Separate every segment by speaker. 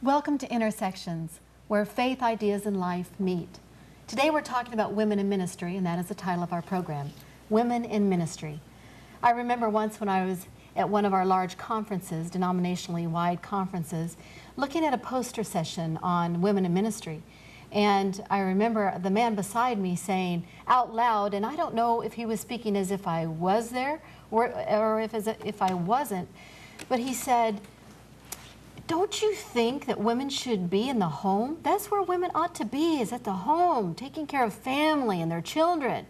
Speaker 1: Welcome to Intersections, where faith, ideas, and life meet. Today we're talking about women in ministry, and that is the title of our program, Women in Ministry. I remember once when I was at one of our large conferences, denominationally wide conferences, looking at a poster session on women in ministry. And I remember the man beside me saying out loud, and I don't know if he was speaking as if I was there or if I wasn't, but he said, "Don't you think that women should be in the home? That's where women ought to be, is at the home, taking care of family and their children."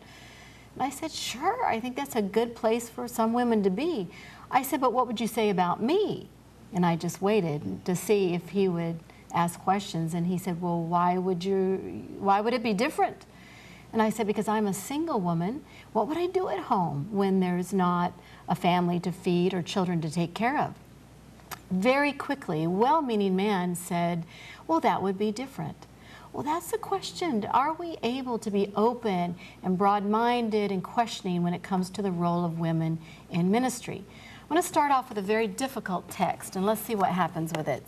Speaker 1: And I said, "Sure, I think that's a good place for some women to be." I said, "But what would you say about me?" And I just waited to see if he would ask questions. And he said, "Well, why would it be different?" And I said, "Because I'm a single woman. What would I do at home when there's not a family to feed or children to take care of?" Very quickly, a well-meaning man said, "Well, that would be different." Well, that's the question. Are we able to be open and broad-minded and questioning when it comes to the role of women in ministry? I'm going to start off with a very difficult text, and let's see what happens with it.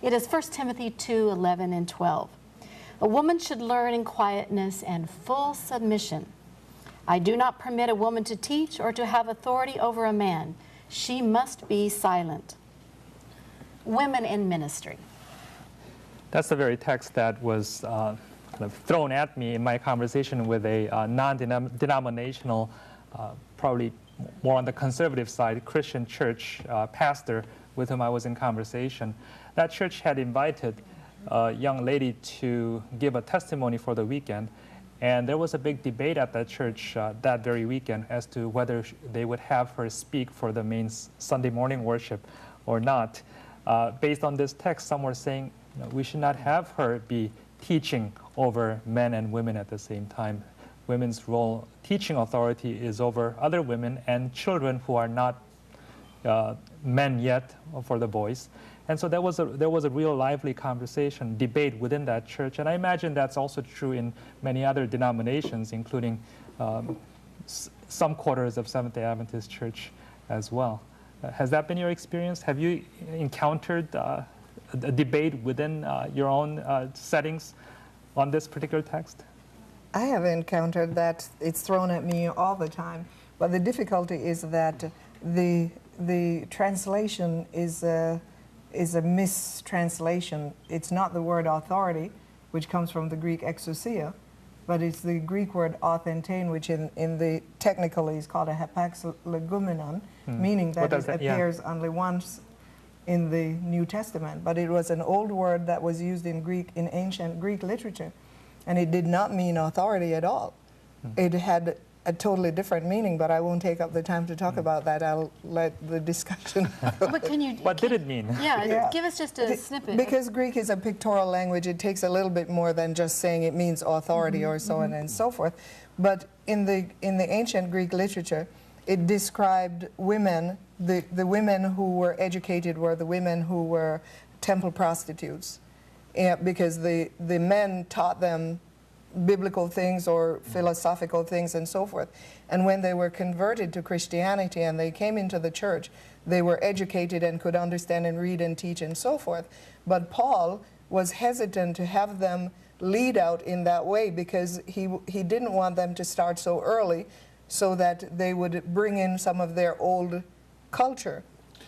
Speaker 1: It is 1 Timothy 2:11 and 12. "A woman should learn in quietness and full submission. I do not permit a woman to teach or to have authority over a man. She must be silent." Women in ministry.
Speaker 2: That's the very text that was kind of thrown at me in my conversation with a non-denominational, probably more on the conservative side, Christian church pastor with whom I was in conversation. That church had invited a young lady to give a testimony for the weekend, and there was a big debate at that church that very weekend as to whether they would have her speak for the main Sunday morning worship or not. Based on this text, some were saying, we should not have her be teaching over men and women at the same time. Women's role, teaching authority, is over other women and children who are not men yet for the boys. And so there was a real lively conversation, debate within that church. And I imagine that's also true in many other denominations, including some quarters of Seventh-day Adventist Church as well. Has that been your experience? Have you encountered a debate within your own settings on this particular text?
Speaker 3: I have encountered that. It's thrown at me all the time. But the difficulty is that the translation is a mistranslation. It's not the word authority, which comes from the Greek exousia, but it's the Greek word authentane, which in the technically is called a hapax legomenon, meaning that it appears only once in the New Testament. But it was an old word that was used in ancient Greek literature, and it did not mean authority at all. It had a totally different meaning, but I won't take up the time to talk about that. I'll let the discussion.
Speaker 2: What did it mean?
Speaker 1: Yeah, give us just a snippet.
Speaker 3: Because Greek is a pictorial language, it takes a little bit more than just saying it means authority or so on and so forth. But in the ancient Greek literature, it described women. The women who were educated were the women who were temple prostitutes, because the men taught them biblical things or philosophical things and so forth. And when they were converted to Christianity and they came into the church, they were educated and could understand and read and teach and so forth. But Paul was hesitant to have them lead out in that way because he didn't want them to start so early so that they would bring in some of their old culture.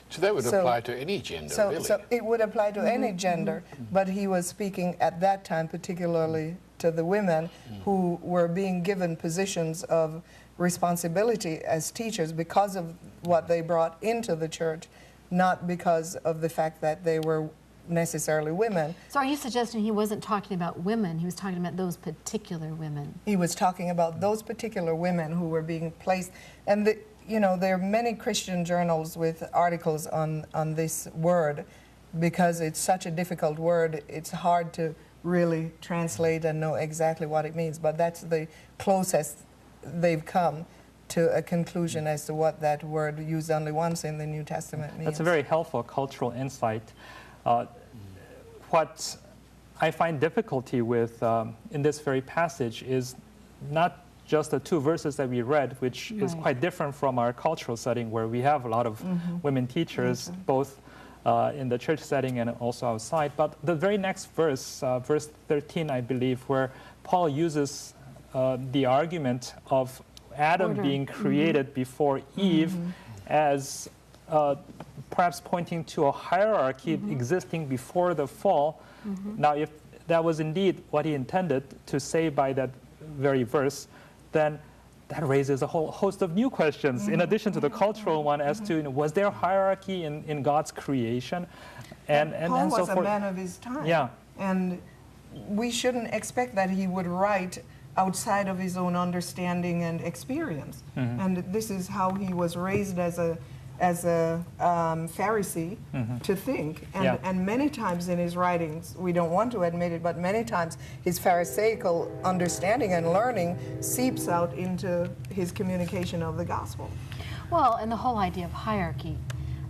Speaker 4: So that would apply to any gender, really.
Speaker 3: So it would apply to any gender, but he was speaking at that time particularly to the women who were being given positions of responsibility as teachers because of what they brought into the church, not because of the fact that they were necessarily women.
Speaker 1: So are you suggesting he wasn't talking about women, he was talking about those particular women?
Speaker 3: He was talking about those particular women who were being placed, and there are many Christian journals with articles on this word because it's such a difficult word. It's hard to really translate and know exactly what it means, but that's the closest they've come to a conclusion as to what that word used only once in the New Testament means.
Speaker 2: That's a very helpful cultural insight. What I find difficulty with in this very passage is not just the two verses that we read, which is quite different from our cultural setting where we have a lot of women teachers, both in the church setting and also outside. But the very next verse, verse 13, I believe, where Paul uses the argument of Adam
Speaker 1: Order.
Speaker 2: being created before Eve as perhaps pointing to a hierarchy existing before the fall. Now, if that was indeed what he intended to say by that very verse, then that raises a whole host of new questions, in addition to the cultural one as to, was there hierarchy in God's creation?
Speaker 3: Paul
Speaker 2: so
Speaker 3: was a
Speaker 2: forth.
Speaker 3: man of his time.
Speaker 2: Yeah.
Speaker 3: And we shouldn't expect that he would write outside of his own understanding and experience. And this is how he was raised as a Pharisee to think. And many times in his writings, we don't want to admit it, but many times his Pharisaical understanding and learning seeps out into his communication of the gospel.
Speaker 1: Well, and the whole idea of hierarchy,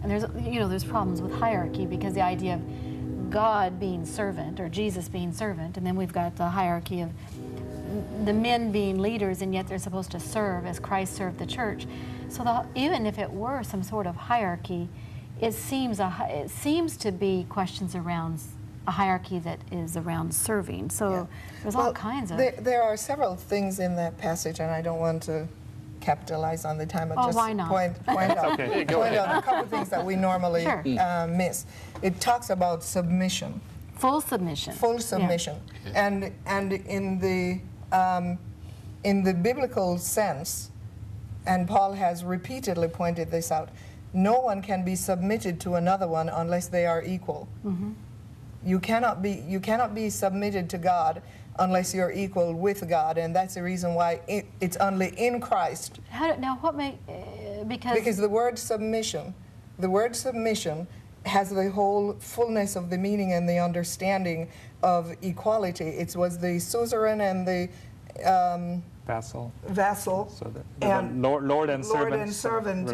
Speaker 1: and there's problems with hierarchy because the idea of God being servant or Jesus being servant, and then we've got the hierarchy of the men being leaders, and yet they're supposed to serve as Christ served the church. So even if it were some sort of hierarchy, it seems to be questions around a hierarchy that is around serving. So there's all kinds of...
Speaker 3: There are several things in that passage, and I don't want to capitalize on the time. I'll just
Speaker 1: why not?
Speaker 3: point out a couple of things that we normally
Speaker 1: Sure.
Speaker 3: miss. It talks about submission.
Speaker 1: Full submission.
Speaker 3: Full submission.
Speaker 1: Yeah.
Speaker 3: And in the biblical sense, and Paul has repeatedly pointed this out, no one can be submitted to another one unless they are equal. You cannot be submitted to God unless you're equal with God, and that's the reason why it's only in Christ. Because the word submission has the whole fullness of the meaning and the understanding of equality. It was the suzerain and the
Speaker 2: vassal.
Speaker 3: So
Speaker 2: the Lord and servant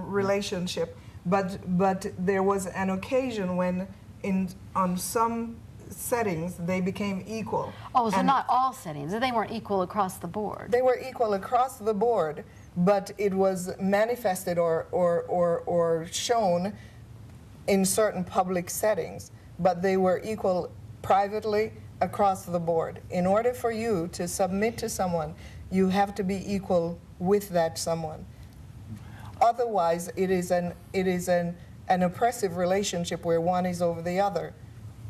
Speaker 3: relationship. But there was an occasion when on some settings they became equal.
Speaker 1: Oh, so not all settings. They weren't equal across the board.
Speaker 3: They were equal across the board, but it was manifested or shown in certain public settings. But they were equal privately across the board. In order for you to submit to someone, you have to be equal with that someone. Otherwise, it is an oppressive relationship where one is over the other.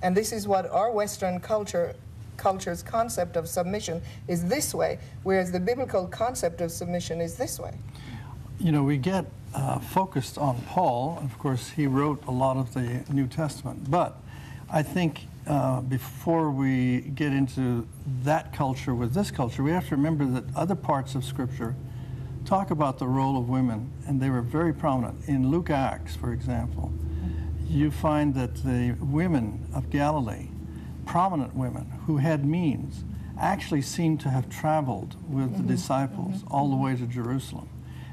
Speaker 3: And this is what our Western culture's concept of submission is this way, whereas the biblical concept of submission is this way.
Speaker 5: You know, we get focused on Paul. Of course, he wrote a lot of the New Testament. But I think before we get into that culture with this culture, we have to remember that other parts of Scripture talk about the role of women, and they were very prominent. In Luke Acts, for example, you find that the women of Galilee, prominent women who had means, actually seem to have traveled with the disciples all the way to Jerusalem.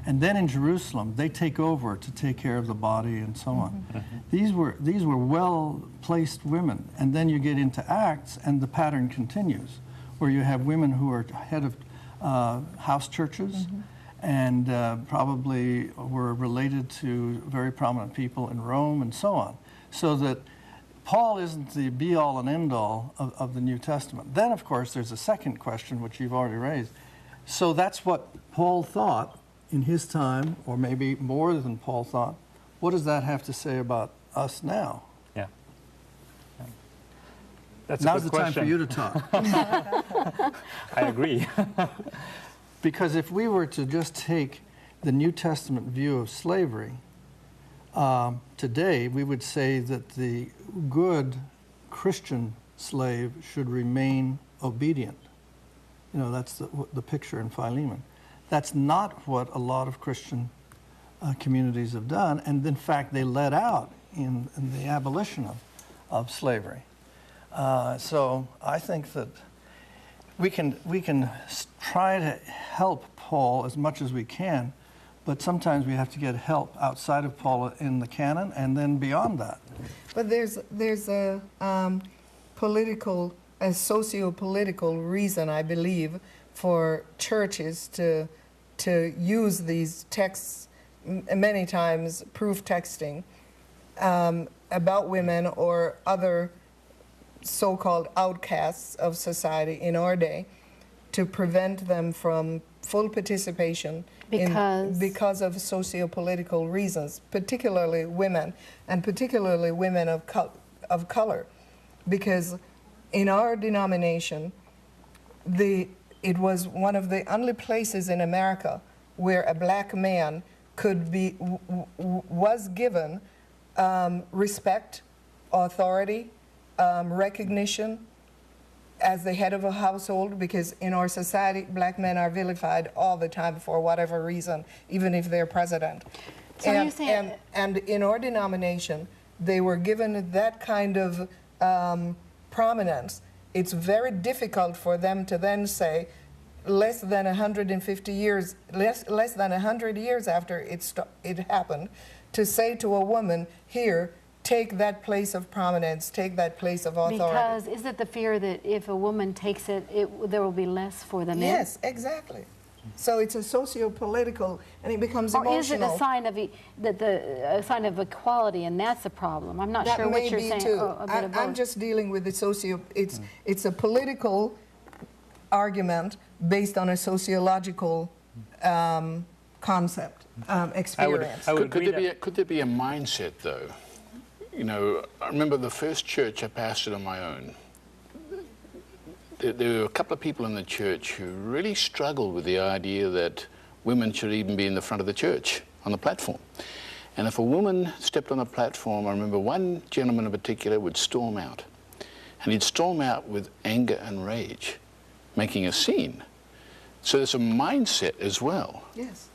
Speaker 5: And then in Jerusalem, they take over to take care of the body and so on. These were well-placed women. And then you get into Acts, and the pattern continues, where you have women who are head of house churches, and probably were related to very prominent people in Rome and so on. So that Paul isn't the be-all and end-all of the New Testament. Then, of course, there's a second question, which you've already raised. So that's what Paul thought in his time, or maybe more than Paul thought. What does that have to say about us now?
Speaker 2: Yeah. That's
Speaker 5: Now's
Speaker 2: a
Speaker 5: the
Speaker 2: good
Speaker 5: time for you to talk.
Speaker 2: I agree.
Speaker 5: Because if we were to just take the New Testament view of slavery, today we would say that the good Christian slave should remain obedient. You know, that's the picture in Philemon. That's not what a lot of Christian communities have done, and in fact they led out in the abolition of slavery. So I think that we can try to help Paul as much as we can, but sometimes we have to get help outside of Paul in the canon and then beyond that.
Speaker 3: But there's a socio-political reason, I believe, for churches to use these texts, many times proof texting, about women or other so-called outcasts of society in our day to prevent them from full participation because of socio-political reasons, particularly women, and particularly women of color. Because in our denomination, it was one of the only places in America where a black man was given respect, authority, recognition as the head of a household, because in our society, black men are vilified all the time for whatever reason, even if they're president.
Speaker 1: So
Speaker 3: and in our denomination, they were given that kind of prominence. It's very difficult for them to then say, less than 150 years, less than 100 years after it happened, to say to a woman, here, take that place of prominence, take that place of authority.
Speaker 1: Because is it the fear that if a woman takes it, there will be less for the men?
Speaker 3: Yes, exactly. So it's a socio-political, and it becomes emotional.
Speaker 1: Or is it a sign of a sign of equality, and that's a problem? I'm not sure what you're saying.
Speaker 3: Too.
Speaker 1: Oh, a bit of both.
Speaker 3: I'm just dealing with the it's a political argument based on a sociological concept, experience.
Speaker 4: Could there be a mindset, though? You know, I remember the first church I pastored on my own. There were a couple of people in the church who really struggled with the idea that women should even be in the front of the church on the platform. And if a woman stepped on a platform, I remember one gentleman in particular would storm out. And he'd storm out with anger and rage, making a scene. So there's a mindset as well.
Speaker 3: Yes,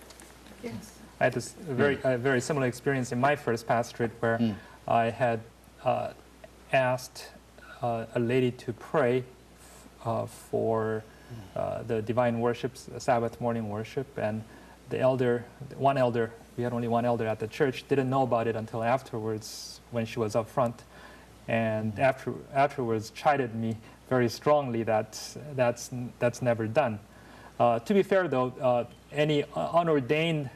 Speaker 3: yes.
Speaker 2: I had this very similar experience in my first pastorate where I had asked a lady to pray for the divine worship, Sabbath morning worship, and one elder, we had only one elder at the church, didn't know about it until afterwards when she was up front, and afterwards chided me very strongly that that's never done. To be fair though, any unordained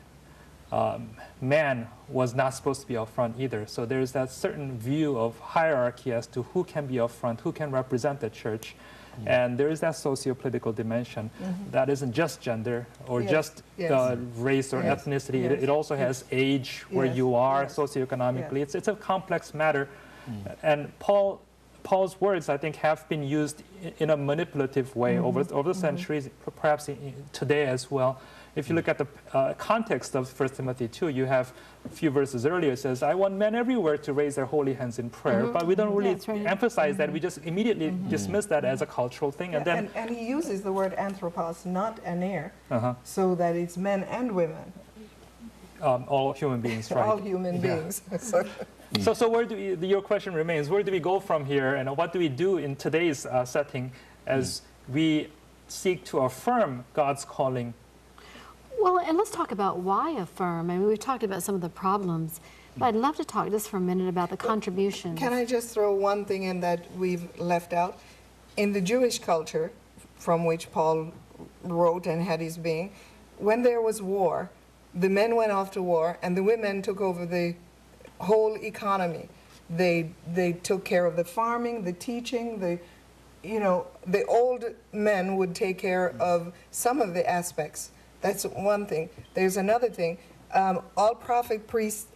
Speaker 2: man was not supposed to be up front either. So there's that certain view of hierarchy as to who can be up front, who can represent the church. And there is that socio-political dimension that isn't just gender or just race or ethnicity. It also has age, where you are socioeconomically. It's a complex matter. And Paul's words, I think, have been used in a manipulative way over the centuries, perhaps today as well. If you look at the context of 1 Timothy 2, you have a few verses earlier, it says, I want men everywhere to raise their holy hands in prayer. But we don't really emphasize that. We just immediately dismiss that as a cultural thing. And
Speaker 3: he uses the word anthropos, not aner, so that it's men and women.
Speaker 2: All human beings, right?
Speaker 3: All human beings.
Speaker 2: So where your question remains, where do we go from here, and what do we do in today's setting as we seek to affirm God's calling?
Speaker 1: Well, and let's talk about why affirm. I mean, we've talked about some of the problems, but I'd love to talk just for a minute about the contributions.
Speaker 3: Can I just throw one thing in that we've left out? In the Jewish culture, from which Paul wrote and had his being, when there was war, the men went off to war, and the women took over the whole economy. They took care of the farming, the teaching, the old men would take care of some of the aspects. That's one thing. There's another thing. All prophet priests,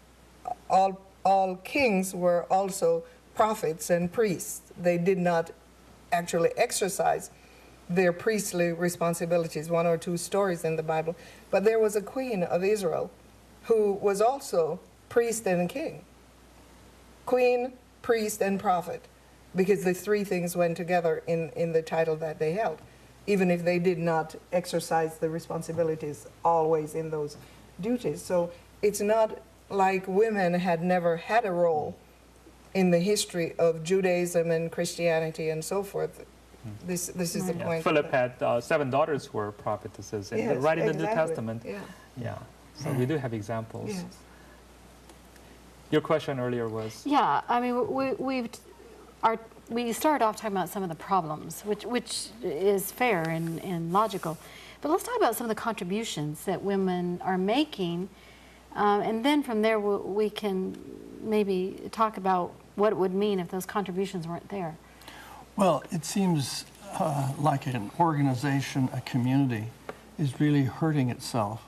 Speaker 3: all kings were also prophets and priests. They did not actually exercise their priestly responsibilities. One or two stories in the Bible. But there was a queen of Israel who was also priest and king. Queen, priest, and prophet, because the three things went together in the title that they held, even if they did not exercise the responsibilities always in those duties. So it's not like women had never had a role in the history of Judaism and Christianity and so forth. This is the point.
Speaker 2: Philip had 7 daughters who were prophetesses, right in the New Testament. So we do have examples.
Speaker 3: Yes.
Speaker 2: Your question earlier was?
Speaker 1: Yeah, I mean, we started off talking about some of the problems, which is fair and logical. But let's talk about some of the contributions that women are making And then from there, we can maybe talk about what it would mean if those contributions weren't there.
Speaker 5: Well, it seems like an organization, a community, is really hurting itself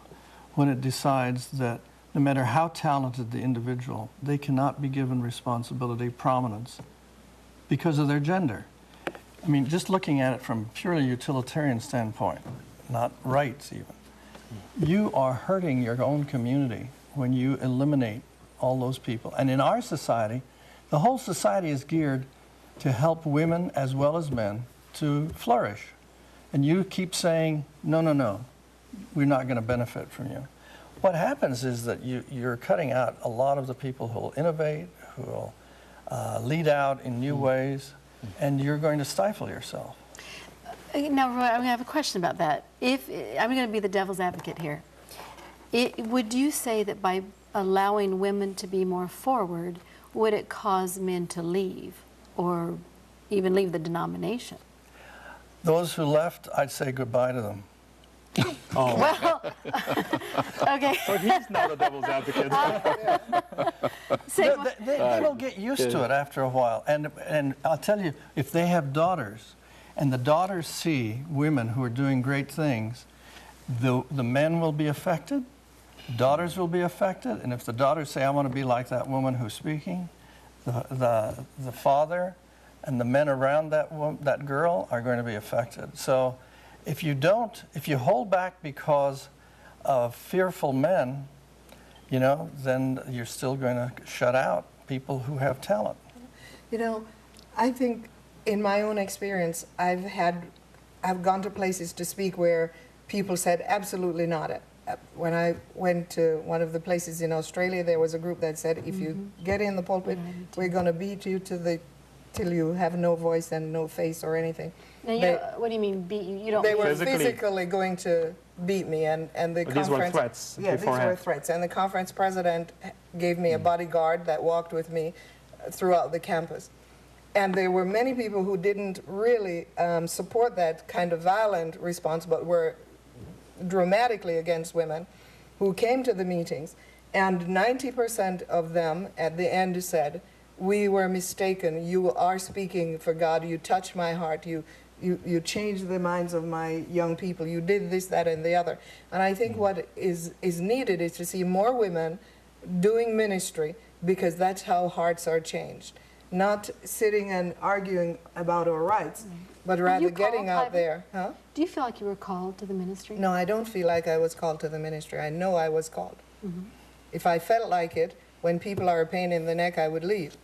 Speaker 5: when it decides that no matter how talented the individual, they cannot be given responsibility, prominence, because of their gender. I mean, just looking at it from a purely utilitarian standpoint, not rights even, you are hurting your own community when you eliminate all those people. And in our society, the whole society is geared to help women as well as men to flourish. And you keep saying, no, no, no, we're not going to benefit from you. What happens is that you're cutting out a lot of the people who will innovate, who will lead out in new ways, and you're going to stifle yourself.
Speaker 1: Now, Roy, I'm going to have a question about that. I'm going to be the devil's advocate here. Would you say that by allowing women to be more forward, would it cause men to leave or even leave the denomination?
Speaker 5: Those who left, I'd say goodbye to them.
Speaker 2: Oh,
Speaker 1: Well, okay.
Speaker 2: so he's not a devil's advocate.
Speaker 1: Say,
Speaker 5: They will get used to it after a while. And I'll tell you, if they have daughters, and the daughters see women who are doing great things, the men will be affected, daughters will be affected, and if the daughters say, I want to be like that woman who's speaking, the father and the men around that girl are going to be affected. So if you hold back because of fearful men, you know, then you're still going to shut out people who have talent.
Speaker 3: You know, I think in my own experience, I've gone to places to speak where people said absolutely not. When I went to one of the places in Australia, there was a group that said, if you get in the pulpit, we're going to beat you till you have no voice and no face or anything.
Speaker 1: Now, what do you mean beat you? You don't.
Speaker 3: They were
Speaker 2: Physically.
Speaker 3: physically going to beat me, and the
Speaker 2: But
Speaker 3: conference.
Speaker 2: these were threats
Speaker 3: Yeah, these were
Speaker 2: beforehand.
Speaker 3: threats, and the conference president gave me a bodyguard that walked with me throughout the campus. And there were many people who didn't really support that kind of violent response, but were dramatically against women, who came to the meetings, and 90% of them at the end said, we were mistaken, you are speaking for God, you touch my heart, you changed the minds of my young people, you did this, that, and the other. And I think what is needed is to see more women doing ministry, because that's how hearts are changed. Not sitting and arguing about our rights, but rather getting out there. Huh?
Speaker 1: Do you feel like you were called to the ministry?
Speaker 3: No, I don't feel like I was called to the ministry. I know I was called. If I felt like it, when people are a pain in the neck, I would leave.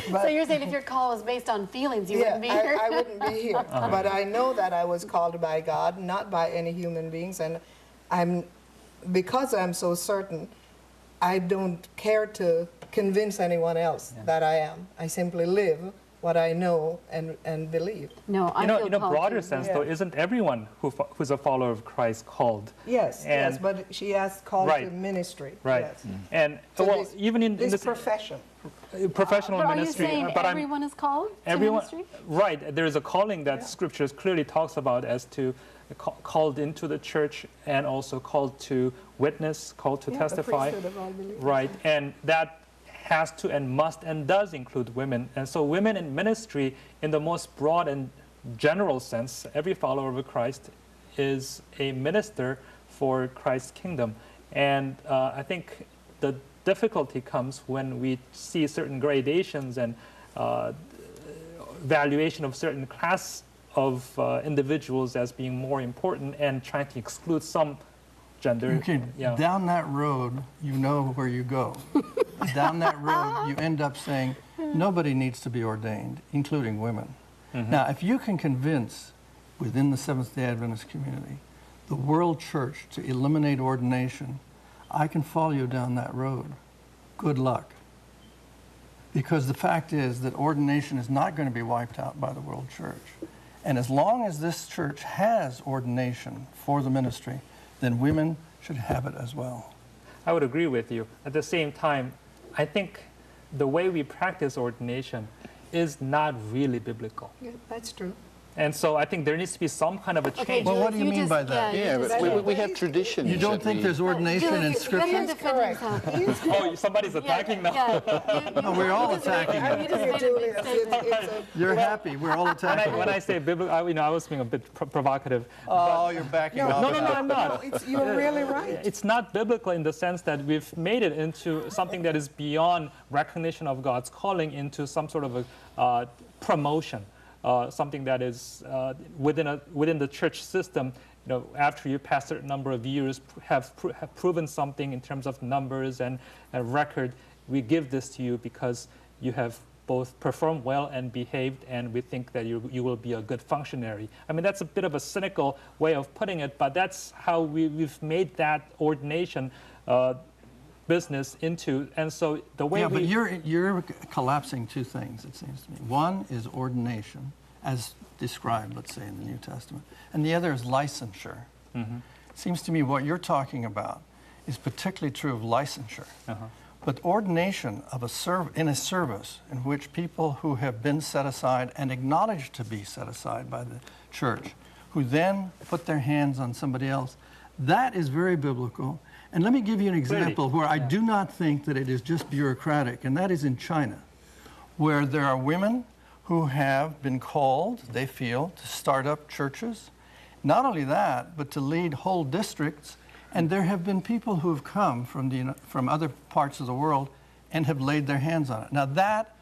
Speaker 1: So you're saying if your call was based on feelings, you wouldn't be here?
Speaker 3: I wouldn't be here. But I know that I was called by God, not by any human beings. And because I'm so certain, I don't care to convince anyone else that I am. I simply live what I know and believe.
Speaker 1: No, I feel
Speaker 2: In a
Speaker 1: called
Speaker 2: broader
Speaker 1: to.
Speaker 2: sense,
Speaker 3: Yeah.
Speaker 2: though, isn't everyone who's a follower of Christ called?
Speaker 3: Yes, yes,
Speaker 2: And-
Speaker 3: but she asked called
Speaker 2: Right.
Speaker 3: to ministry.
Speaker 2: Right.
Speaker 3: Yes.
Speaker 2: And
Speaker 3: So
Speaker 2: well,
Speaker 3: this-
Speaker 2: even in
Speaker 3: This
Speaker 2: this
Speaker 3: profession.
Speaker 2: professional
Speaker 1: But are you
Speaker 2: ministry,
Speaker 1: saying
Speaker 2: but
Speaker 1: everyone is called
Speaker 2: everyone,
Speaker 1: to ministry?
Speaker 2: right? There is a calling that Scriptures clearly talks about as to called into the church, and also called to witness, called to
Speaker 3: Yeah, the
Speaker 2: testify,
Speaker 3: priesthood of all believers.
Speaker 2: right? And that has to and must and does include women. And so women in ministry, in the most broad and general sense, every follower of Christ is a minister for Christ's kingdom. And I think the difficulty comes when we see certain gradations and valuation of certain class of individuals as being more important, and trying to exclude some gender.
Speaker 5: Okay,
Speaker 2: Yeah.
Speaker 5: down that road, you know where you go. Down that road, you end up saying, nobody needs to be ordained, including women. Now, if you can convince within the Seventh-day Adventist community the world church to eliminate ordination, I can follow you down that road. Good luck. Because the fact is that ordination is not going to be wiped out by the world church. And as long as this church has ordination for the ministry, then women should have it as well.
Speaker 2: I would agree with you. At the same time, I think the way we practice ordination is not really biblical.
Speaker 3: Yeah, that's true.
Speaker 2: And so I think there needs to be some kind of a
Speaker 1: Okay,
Speaker 2: change.
Speaker 5: Well, what do you
Speaker 1: Julius,
Speaker 5: mean by that?
Speaker 1: you
Speaker 4: Yeah,
Speaker 1: just-
Speaker 4: but we have traditions.
Speaker 5: You don't
Speaker 4: that
Speaker 5: think
Speaker 4: we-
Speaker 5: there's ordination in
Speaker 1: Julius, let him
Speaker 5: Scripture?
Speaker 1: defend
Speaker 3: Correct.
Speaker 1: himself.
Speaker 2: Oh, somebody's attacking now.
Speaker 5: No, we're all attacking
Speaker 3: I
Speaker 5: you.
Speaker 3: agree with Julius.
Speaker 5: You're happy. We're all attacking
Speaker 2: When
Speaker 5: you.
Speaker 2: I say biblical, I was being a bit provocative.
Speaker 5: Oh, you're backing off.
Speaker 2: No, I'm
Speaker 3: No,
Speaker 2: not.
Speaker 3: you're really right.
Speaker 2: It's not biblical in the sense that we've made it into something that is beyond recognition of God's calling into some sort of a promotion, something that is within the church system. You know, after you pass a certain number of years, have proven something in terms of numbers and record, we give this to you because you have both performed well and behaved, and we think that you will be a good functionary. I mean, that's a bit of a cynical way of putting it, but that's how we've made that ordination business into. And so the way
Speaker 5: Yeah,
Speaker 2: we...
Speaker 5: but you're collapsing two things, it seems to me. One is ordination, as described, let's say, in the New Testament, and the other is licensure.
Speaker 2: Mm-hmm.
Speaker 5: It seems to me what you're talking about is particularly true of licensure.
Speaker 2: Uh-huh.
Speaker 5: But ordination of in a service in which people who have been set aside and acknowledged to be set aside by the church, who then put their hands on somebody else, that is very biblical. And let me give you an example where I do not think that it is just bureaucratic, and that is in China, where there are women who have been called, they feel, to start up churches. Not only that, but to lead whole districts. And there have been people who have come from other parts of the world and have laid their hands on it. Now that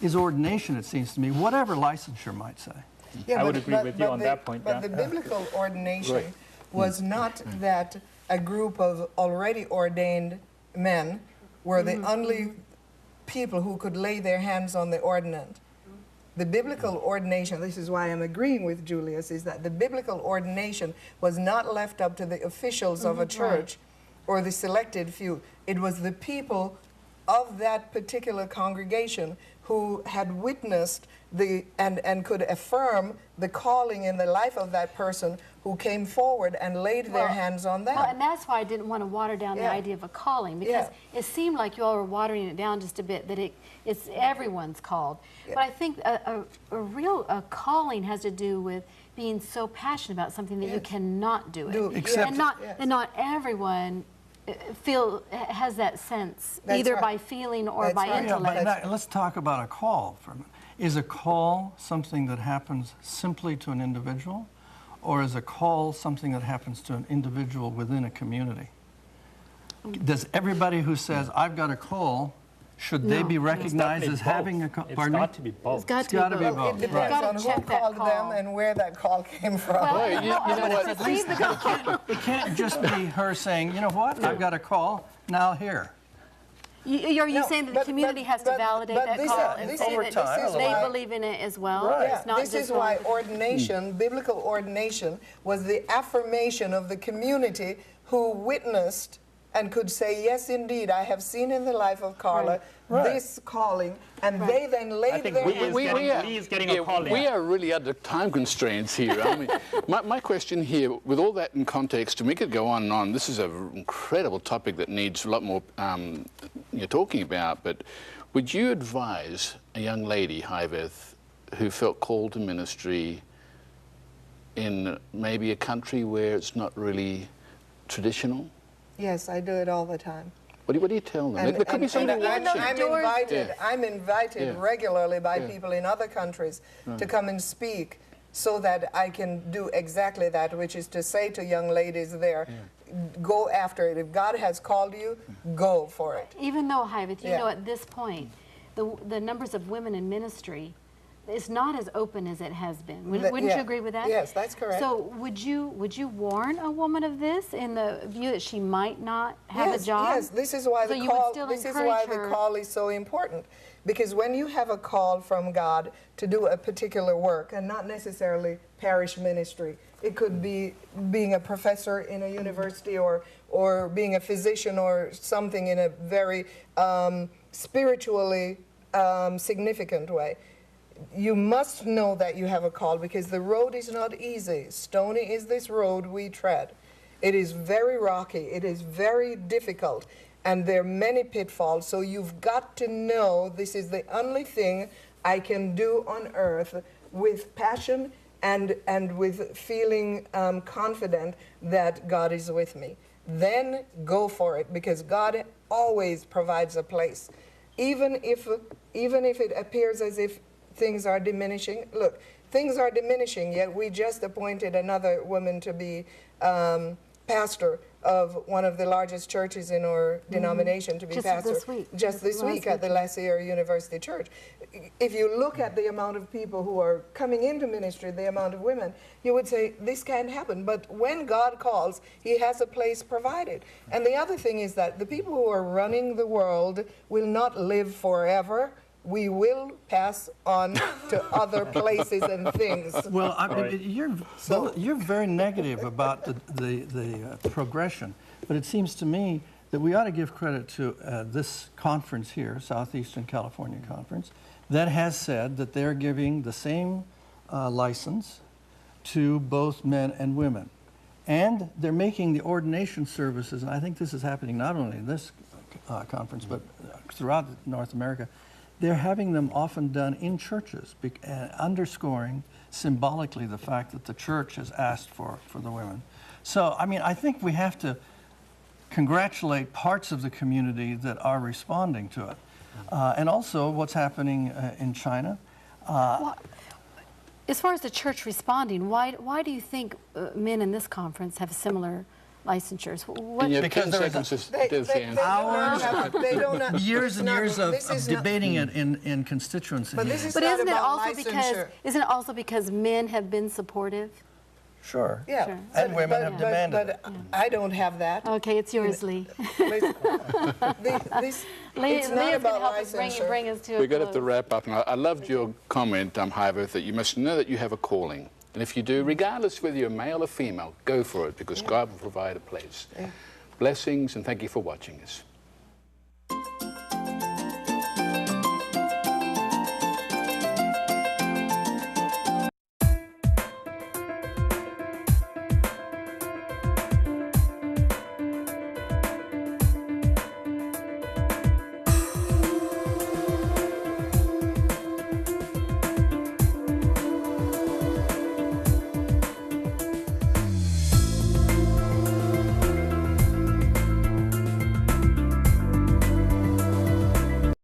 Speaker 5: is ordination, it seems to me, whatever licensure might say.
Speaker 3: Yeah,
Speaker 2: I would agree with you on that point,
Speaker 3: But
Speaker 2: yeah.
Speaker 3: the biblical ordination
Speaker 4: Right.
Speaker 3: was not that a group of already ordained men were the only people who could lay their hands on the ordinance. The biblical ordination, this is why I'm agreeing with Julius, is that the biblical ordination was not left up to the officials of a church or the selected few. It was the people of that particular congregation who had witnessed and could affirm the calling in the life of that person who came forward and laid their hands on that.
Speaker 1: Well, and that's why I didn't want to water down the
Speaker 3: Yeah.
Speaker 1: idea of a calling, because it seemed like you all were watering it down just a bit, that it's everyone's called. But I think a real calling has to do with being so passionate about something that you cannot do it.
Speaker 5: Except-
Speaker 1: and not everyone has that sense,
Speaker 3: That's
Speaker 1: either
Speaker 3: right.
Speaker 1: by feeling or
Speaker 3: That's
Speaker 1: by
Speaker 3: right.
Speaker 5: Yeah, but
Speaker 1: intellect.
Speaker 5: let's talk about a call for a minute. Is a call something that happens simply to an individual, or is a call something that happens to an individual within a community? Does everybody who says, I've got a call, should they
Speaker 1: No.
Speaker 5: be
Speaker 1: It's
Speaker 5: recognized
Speaker 2: Definitely
Speaker 5: as having a
Speaker 2: both.
Speaker 5: call?
Speaker 2: It's
Speaker 5: Pardon me?
Speaker 2: got to be both.
Speaker 1: It's got
Speaker 5: It's gotta be
Speaker 1: both.
Speaker 5: both.
Speaker 3: It depends
Speaker 1: Gotta
Speaker 3: on who
Speaker 1: check that
Speaker 3: called them
Speaker 1: call.
Speaker 3: and where that call came from.
Speaker 4: Well, you know what?
Speaker 5: At least it can't just be her saying, you know what, I've got a call, now here.
Speaker 1: Are you
Speaker 3: No,
Speaker 1: saying that the
Speaker 3: but-
Speaker 1: community has to
Speaker 3: but-
Speaker 1: validate
Speaker 3: but
Speaker 1: that
Speaker 3: this-
Speaker 1: call
Speaker 3: this
Speaker 1: and
Speaker 3: is-
Speaker 1: say
Speaker 5: over
Speaker 1: that
Speaker 5: time,
Speaker 3: this is
Speaker 1: they
Speaker 3: why-
Speaker 1: believe in it as well?
Speaker 5: Right.
Speaker 1: It's not
Speaker 3: This
Speaker 1: just
Speaker 3: is why
Speaker 1: one-
Speaker 3: ordination, biblical ordination, was the affirmation of the community who witnessed and could say, yes, indeed, I have seen in the life of Carla
Speaker 5: Right.
Speaker 3: this calling, and they then laid
Speaker 2: think
Speaker 3: their
Speaker 2: we
Speaker 3: hands
Speaker 2: is Lee's getting a calling.
Speaker 4: we are really under time constraints here. I mean, my question here, with all that in context, and we could go on and on, this is an incredible topic that needs a lot more you're talking about, but would you advise a young lady, Hyveth, who felt called to ministry in maybe a country where it's not really traditional?
Speaker 3: Yes, I do it all the time.
Speaker 4: What do you tell them? There could be somebody
Speaker 1: even though
Speaker 4: watching.
Speaker 1: the doors-
Speaker 3: I'm invited
Speaker 4: Yeah.
Speaker 3: regularly by
Speaker 4: Yeah.
Speaker 3: people in other countries to come and speak so that I can do exactly that, which is to say to young ladies there, go after it. If God has called you, go for it.
Speaker 1: Even though, Hyveth, you
Speaker 3: Yeah.
Speaker 1: know, at this point, the numbers of women in ministry is not as open as it has been. Wouldn't
Speaker 3: Yeah.
Speaker 1: you agree with that?
Speaker 3: Yes, that's correct.
Speaker 1: So would you warn a woman of this in the view that she might not have
Speaker 3: yes,
Speaker 1: a job?
Speaker 3: Yes, this is why
Speaker 1: So
Speaker 3: the
Speaker 1: you would
Speaker 3: call.
Speaker 1: still
Speaker 3: This is
Speaker 1: encourage
Speaker 3: why
Speaker 1: her-
Speaker 3: the call is so important, because when you have a call from God to do a particular work, and not necessarily parish ministry, it could be being a professor in a university, or being a physician, or something in a very spiritually significant way. You must know that you have a call, because the road is not easy. Stony is this road we tread. It is very rocky. It is very difficult. And there are many pitfalls. So you've got to know this is the only thing I can do on earth with passion and with feeling confident that God is with me. Then go for it, because God always provides a place. Even if it appears as if things are diminishing. Look, things are diminishing, yet we just appointed another woman to be pastor of one of the largest churches in our denomination, to be
Speaker 1: Just
Speaker 3: pastor.
Speaker 1: this week.
Speaker 3: Just this week at the La Sierra University Church. If you look at the amount of people who are coming into ministry, the amount of women, you would say, this can't happen. But when God calls, he has a place provided. And the other thing is that the people who are running the world will not live forever. We will pass on to other places and things.
Speaker 5: Well, I mean, you're very negative about the progression, but it seems to me that we ought to give credit to this conference here, Southeastern California Conference, that has said that they're giving the same license to both men and women. And they're making the ordination services, and I think this is happening not only in this conference, but throughout North America. They're having them often done in churches, underscoring symbolically the fact that the church has asked for the women. So, I mean, I think we have to congratulate parts of the community that are responding to it. And also what's happening in China.
Speaker 1: Well, as far as the church responding, why do you think men in this conference have similar licensures?
Speaker 4: In your
Speaker 5: Because
Speaker 4: 10
Speaker 5: there is
Speaker 4: seconds,
Speaker 5: a-
Speaker 4: there's the answer.
Speaker 3: They don't have,
Speaker 5: Years and years of
Speaker 3: this is not-
Speaker 5: debating it in constituency
Speaker 3: But this
Speaker 5: meetings.
Speaker 3: is
Speaker 1: But
Speaker 3: not
Speaker 1: isn't it
Speaker 3: about
Speaker 1: also
Speaker 3: licensure.
Speaker 1: because men have been supportive?
Speaker 5: Sure.
Speaker 3: Yeah,
Speaker 1: Sure.
Speaker 5: And women have demanded
Speaker 3: but I don't have that.
Speaker 1: Okay, it's yours, Lee.
Speaker 3: It's not
Speaker 1: Leah's going to
Speaker 3: about
Speaker 1: help us
Speaker 3: licensure.
Speaker 1: bring us to a
Speaker 4: We're going to have to
Speaker 1: close.
Speaker 4: wrap up. And I loved your comment, Highworth, that you must know that you have a calling. And if you do, regardless whether you're male or female, go for it, because God will provide a place. Blessings, and thank you for watching us.